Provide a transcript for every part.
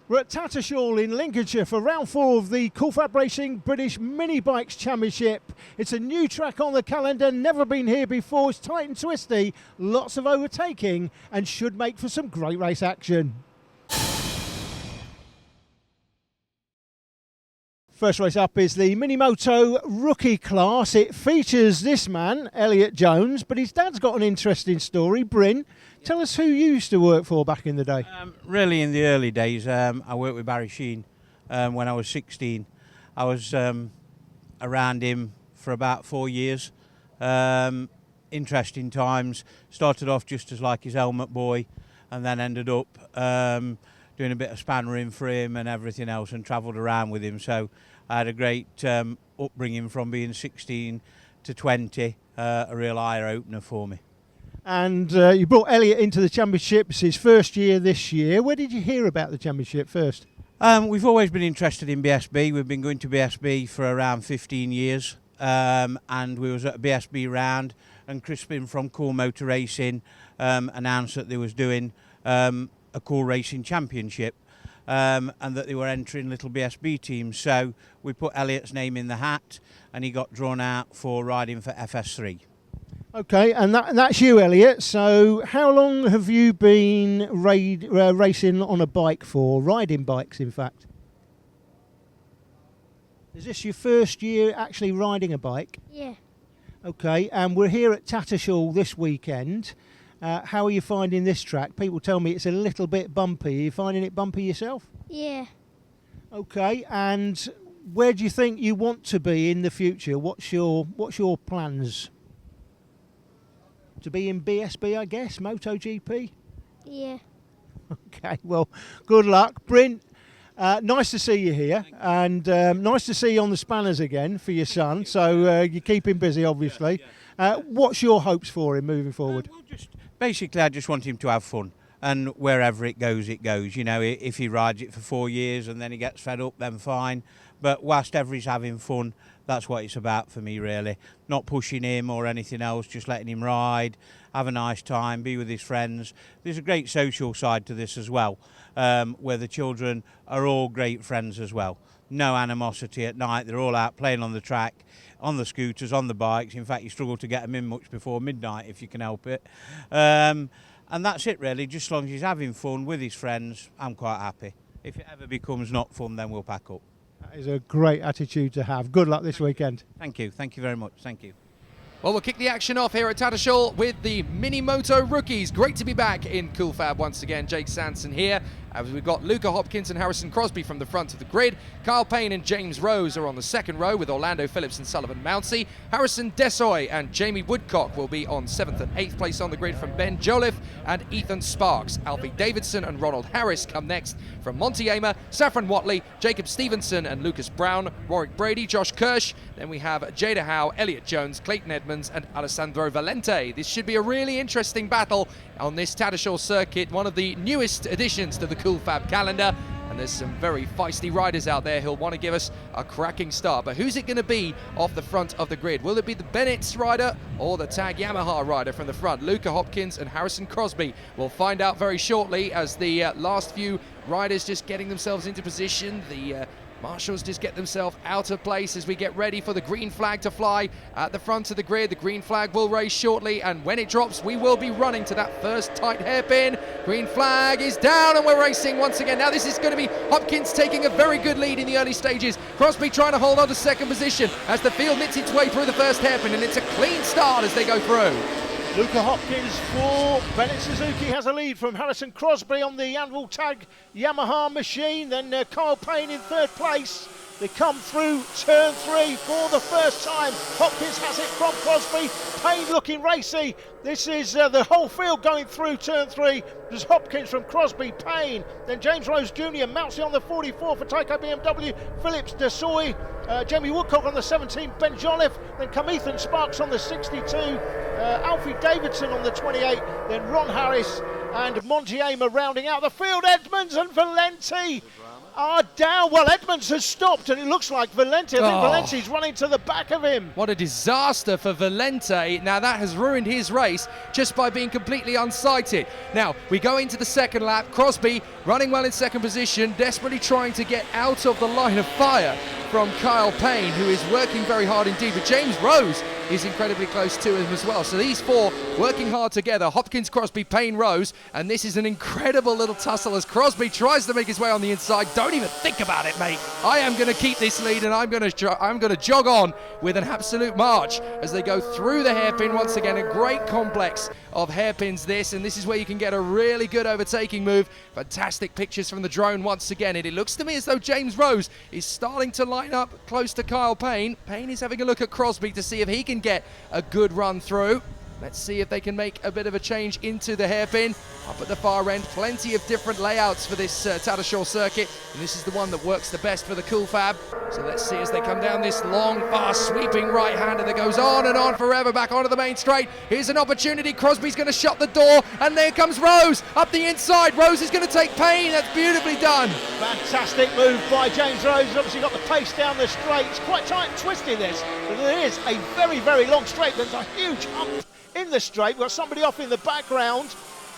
We're at Tattershall in Lincolnshire for round 4 of the FAB Racing British Minibikes Championship. It's a new track on the calendar, never been here before. It's tight and twisty, lots of overtaking, and should make for some great race action. First race up is the Minimoto rookie class. It features this man, Elliot Jones, but his dad's got an interesting story. Bryn, tell us who you used to work for back in the day. Really, in the early days, I worked with Barry Sheen when I was 16. I was around him for about 4 years. Interesting times. Started off just as like his helmet boy, and then ended up doing a bit of spannering for him and everything else, and travelled around with him. So I had a great upbringing from being 16 to 20, a real eye-opener for me. And you brought Elliot into the championships his first year this year. Where did you hear about the championship first? We've always been interested in BSB. We've been going to BSB for around 15 years, and we was at a BSB round, and Crispin from Cool Motor Racing announced that they was doing a Cool Racing Championship, and that they were entering little BSB teams. So we put Elliot's name in the hat, and he got drawn out for riding for FS3. Okay, and that's you, Elliot. So how long have you been racing on a bike for? Riding bikes, in fact. Is this your first year actually riding a bike? Yeah. Okay, and we're here at Tattershall this weekend. How are you finding this track? People tell me it's a little bit bumpy. Are you finding it bumpy yourself? Yeah. Okay, and where do you think you want to be in the future? What's your plans? To be in BSB, I guess, MotoGP? Yeah. Okay, well, good luck. Bryn, nice to see you here, and nice to see you on the spanners again for your son, so you keep him busy, obviously. What's your hopes for him moving forward? Basically, I just want him to have fun, and wherever it goes, it goes. You know, if he rides it for 4 years and then he gets fed up, then fine. But whilst ever he's having fun, that's what it's about for me, really. Not pushing him or anything else, just letting him ride, have a nice time, be with his friends. There's a great social side to this as well, where the children are all great friends as well. No animosity at night. They're all out playing on the track, on the scooters, on the bikes. In fact, you struggle to get them in much before midnight if you can help it. And that's it, really. Just as long as he's having fun with his friends, I'm quite happy. If it ever becomes not fun, then we'll pack up. That is a great attitude to have. Good luck this weekend. Thank you. Thank you very much. Thank you. Well, we'll kick the action off here at Tattershall with the Minimoto rookies. Great to be back in FAB once again. Jake Sanson here. As we've got Luca Hopkins and Harrison Crosby from the front of the grid. Kyle Payne and James Rose are on the second row with Orlando Phillips and Sullivan Mounsey. Harrison Desoy and Jamie Woodcock will be on 7th and 8th place on the grid from Ben Jolliffe and Ethan Sparks. Alfie Davidson and Ronald Harris come next from Monty Amer, Saffron Watley, Jacob Stevenson and Lucas Brown, Warwick Brady, Josh Kirsch. Then we have Jada Howe, Elliot Jones, Clayton Edmonds and Alessandro Valente. This should be a really interesting battle on this Tattershall circuit, one of the newest additions to the FAB calendar, and there's some very feisty riders out there who'll want to give us a cracking start. But who's it going to be off the front of the grid? Will it be the Bennett's rider or the Tag Yamaha rider from the front? Luca Hopkins and Harrison Crosby. We'll find out very shortly as the last few riders just getting themselves into position. The marshals just get themselves out of place as we get ready for the green flag to fly at the front of the grid. The green flag will raise shortly, and when it drops, we will be running to that first tight hairpin. Green flag is down, and we're racing once again. Now this is going to be Hopkins taking a very good lead in the early stages. Crosby trying to hold on to second position as the field knits its way through the first hairpin, and it's a clean start as they go through. Luca Hopkins for Bennett Suzuki has a lead from Harrison Crosby on the Anvil Tag Yamaha machine. Then Kyle Payne in third place. They come through turn 3 for the first time. Hopkins has it from Crosby. Payne looking racy. This is the whole field going through turn 3. There's Hopkins from Crosby, Payne. Then James Rose Jr. Mounsey on the 44 for Tyco BMW. Phillips, Desoy, Jamie Woodcock on the 17. Ben Jolliffe. Then come Ethan Sparks on the 62. Alfie Davidson on the 28. Then Ron Harris and Monty Amer rounding out the field. Edmonds and Valenti are down. Well, Edmonds has stopped, and it looks like Valenti. I think Valenti's running to the back of him. What a disaster for Valente. Now that has ruined his race. pace just by being completely unsighted. Now, we go into the second lap. Crosby running well in second position, desperately trying to get out of the line of fire from Kyle Payne, who is working very hard indeed. But James Rose is incredibly close to him as well. So these four working hard together. Hopkins, Crosby, Payne, Rose. And this is an incredible little tussle as Crosby tries to make his way on the inside. Don't even think about it, mate. I am going to keep this lead, and I'm going to jog on with an absolute march as they go through the hairpin. Once again, a great complex of hairpins this, and this is where you can get a really good overtaking move. Fantastic pictures from the drone once again, and it looks to me as though James Rose is starting to line up close to Kyle Payne. Payne is having a look at Crosby to see if he can get a good run through. Let's see if they can make a bit of a change into the hairpin. Up at the far end, plenty of different layouts for this Tattershall circuit, and this is the one that works the best for the Cool Fab. So let's see as they come down this long, fast, sweeping right-hander that goes on and on forever back onto the main straight. Here's an opportunity. Crosby's going to shut the door, and there comes Rose up the inside. Rose is going to take Payne. That's beautifully done. Fantastic move by James Rose. He's obviously got the pace down the straight. It's quite tight and twisty this, but there is a very, very long straight. There's a huge hump in the straight. We've got somebody off in the background.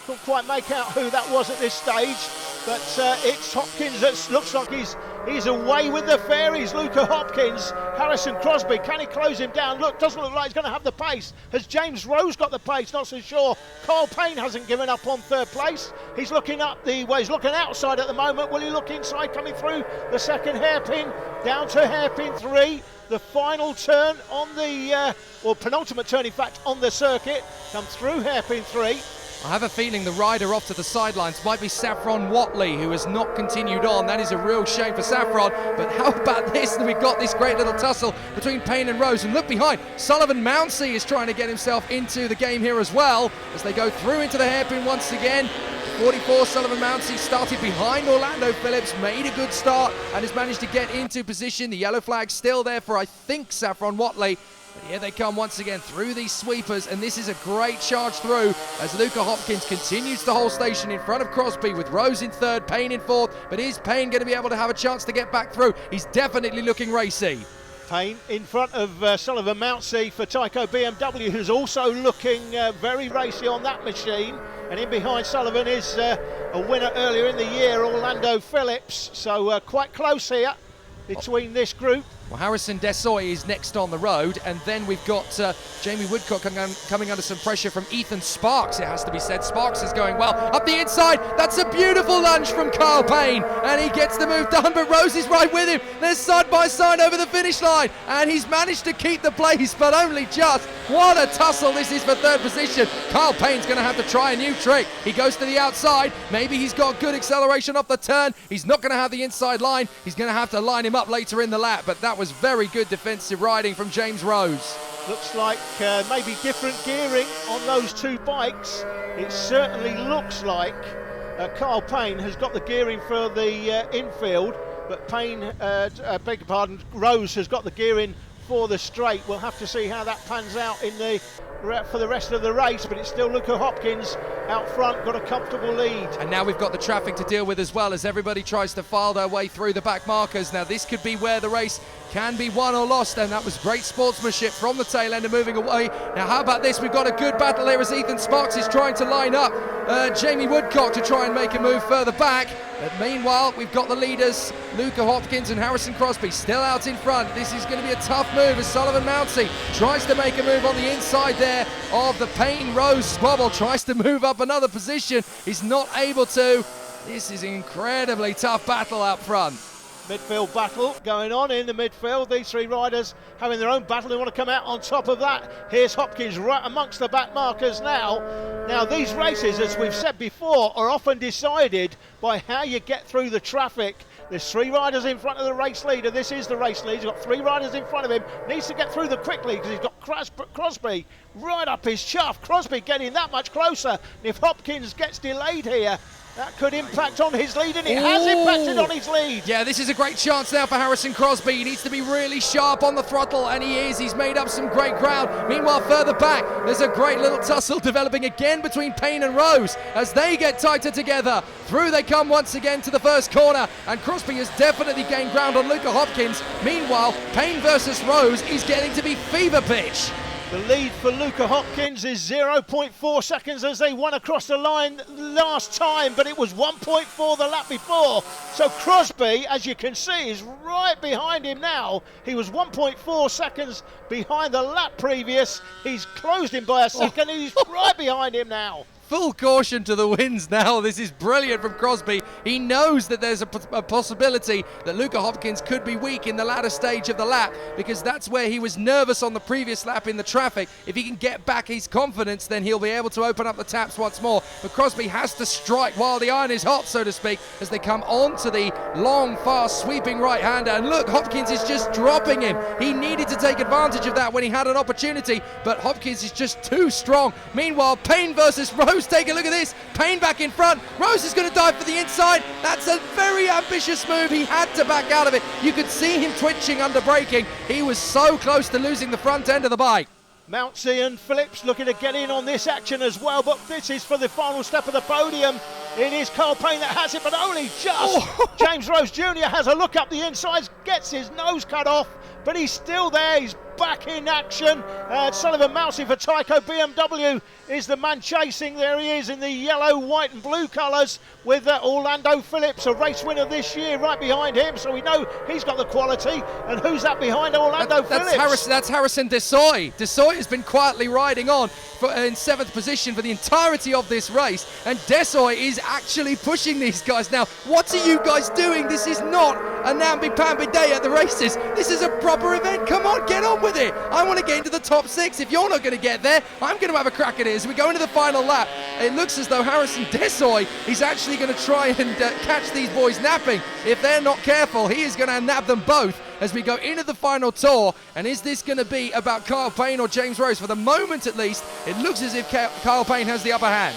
Couldn't quite make out who that was at this stage, but it's Hopkins that looks like he's away with the fairies. Luca Hopkins, Harrison Crosby, can he close him down? Look, doesn't look like he's going to have the pace. Has James Rose got the pace? Not so sure. Kyle Payne hasn't given up on third place. He's looking up he's looking outside at the moment. Will he look inside coming through the second hairpin? Down to hairpin 3. The final turn on the, or penultimate turn in fact, on the circuit. Comes through hairpin 3. I have a feeling the rider off to the sidelines might be Saffron Watley, who has not continued on. That is a real shame for Saffron. But how about this? We've got this great little tussle between Payne and Rose. And look behind, Sullivan Mounsey is trying to get himself into the game here as well as they go through into the hairpin once again. 44, Sullivan Mounsey started behind Orlando Phillips, made a good start and has managed to get into position. The yellow flag still there for, I think, Saffron Watley. But here they come once again through these sweepers, and this is a great charge through as Luca Hopkins continues to hold station in front of Crosby with Rose in third, Payne in fourth. But is Payne going to be able to have a chance to get back through? He's definitely looking racy. Payne in front of Sullivan Mounsey for Tyco BMW, who's also looking very racy on that machine. And in behind Sullivan is a winner earlier in the year, Orlando Phillips. So quite close here between this group. Well, Harrison Desoy is next on the road, and then we've got Jamie Woodcock coming under some pressure from Ethan Sparks, it has to be said. Sparks is going well. Up the inside, that's a beautiful lunge from Kyle Payne, and he gets the move done, but Rose is right with him. They're side by side over the finish line, and he's managed to keep the place, but only just. What a tussle this is for third position. Kyle Payne's going to have to try a new trick. He goes to the outside. Maybe he's got good acceleration off the turn. He's not going to have the inside line. He's going to have to line him up later in the lap, but that was very good defensive riding from James Rose. Looks like maybe different gearing on those two bikes. It certainly looks like Kyle Payne has got the gearing for the infield, but Payne, beg your pardon, Rose has got the gearing for the straight. We'll have to see how that pans out in the for the rest of the race, but it's still Luca Hopkins out front, got a comfortable lead. And now we've got the traffic to deal with as well as everybody tries to file their way through the back markers. Now this could be where the race can be won or lost, and that was great sportsmanship from the tail end and moving away. Now how about this? We've got a good battle here as Ethan Sparks is trying to line up Jamie Woodcock to try and make a move further back. But meanwhile, we've got the leaders, Luca Hopkins and Harrison Crosby, still out in front. This is going to be a tough move as Sullivan Mounsey tries to make a move on the inside there of the Payne-Rose squabble, tries to move up another position. He's not able to. This is an incredibly tough battle out front. Midfield battle going on in the midfield. These three riders having their own battle. They want to come out on top of that. Here's Hopkins right amongst the back markers now. Now these races, as we've said before, are often decided by how you get through the traffic. There's three riders in front of the race leader. This is the race leader. He's got three riders in front of him. Needs to get through them quickly because he's got Crosby right up his chuff. Crosby getting that much closer. And if Hopkins gets delayed here, that could impact on his lead, and it has impacted on his lead. Yeah, this is a great chance now for Harrison Crosby. He needs to be really sharp on the throttle, and he is. He's made up some great ground. Meanwhile, further back, there's a great little tussle developing again between Payne and Rose as they get tighter together. Through they come once again to the first corner, and Crosby has definitely gained ground on Luca Hopkins. Meanwhile, Payne versus Rose is getting to be fever pitch. The lead for Luca Hopkins is 0.4 seconds as they won across the line last time, but it was 1.4 the lap before. So Crosby, as you can see, is right behind him now. He was 1.4 seconds behind the lap previous. He's closed him by a second and he's right behind him now. Full caution to the winds now. This is brilliant from Crosby. He knows that there's a possibility that Luca Hopkins could be weak in the latter stage of the lap, because that's where he was nervous on the previous lap in the traffic. If he can get back his confidence, then he'll be able to open up the taps once more. But Crosby has to strike while the iron is hot, so to speak, as they come onto the long, fast, sweeping right-hander. And look, Hopkins is just dropping him. He needed to take advantage of that when he had an opportunity, but Hopkins is just too strong. Meanwhile, Payne versus Rose. Take a look at this. Payne back in front. Rose is going to dive for the inside. That's a very ambitious move. He had to back out of it. You could see him twitching under braking. He was so close to losing the front end of the bike. Mountsie and Phillips looking to get in on this action as well, but this is for the final step of the podium. It is Carl Payne that has it, but only just. James Rose Jr. has a look up the insides, gets his nose cut off, but he's still there. He's back in action. Sullivan Mountsie for Tyco BMW is the man chasing. There he is in the yellow, white and blue colours with Orlando Phillips, a race winner this year, right behind him. So we know he's got the quality. And who's that behind Orlando Phillips? That's Harrison Desoy. Desoy has been quietly riding on in 7th position for the entirety of this race. And Desoy is actually pushing these guys. Now, what are you guys doing? This is not a namby-pamby day at the races. This is a proper event. Come on, get on with it. I want to get into the top 6. If you're not going to get there, I'm going to have a crack at it as we go into the final lap. It looks as though Harrison Desoy is actually going to try and catch these boys napping. If they're not careful, he is going to nab them both as we go into the final tour. And is this going to be about Carl Payne or James Rose? For the moment, at least, it looks as if Carl Payne has the upper hand.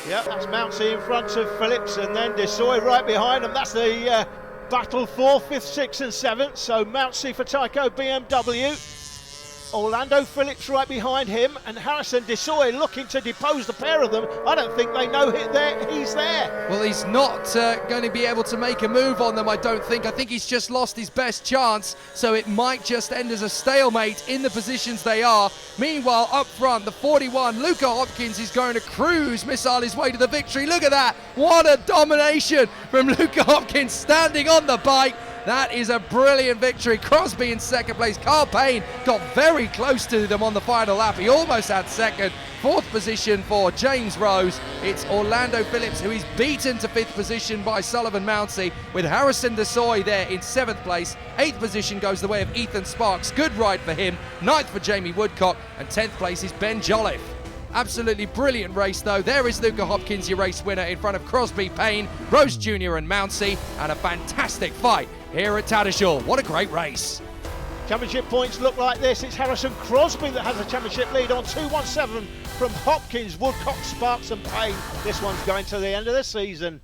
Yeah, that's Mountsie in front of Phillips and then Desoy right behind him. That's the battle for 5th, 6th and 7th. So Mountsie for Tyco BMW. Orlando Phillips right behind him, and Harrison Desoy looking to depose the pair of them. I don't think they know he's there. Well, he's not going to be able to make a move on them, I don't think. I think he's just lost his best chance, so it might just end as a stalemate in the positions they are. Meanwhile, up front, the 41, Luca Hopkins is going to cruise missile his way to the victory. Look at that. What a domination from Luca Hopkins standing on the bike. That is a brilliant victory. Crosby in 2nd place. Carl Payne got very close to them on the final lap. He almost had 2nd. 4th position for James Rose. It's Orlando Phillips who is beaten to 5th position by Sullivan Mountsie, with Harrison Desoy there in 7th place. 8th position goes the way of Ethan Sparks. Good ride for him. 9th for Jamie Woodcock. And 10th place is Ben Jolliffe. Absolutely brilliant race though. There is Luca Hopkins, your race winner, in front of Crosby, Payne, Rose Jr. and Mountsie, and a fantastic fight here at Tattershall. What a great race. Championship points look like this. It's Harrison Crosby that has the championship lead on 217 from Hopkins, Woodcock, Sparks and Payne. This one's going to the end of the season.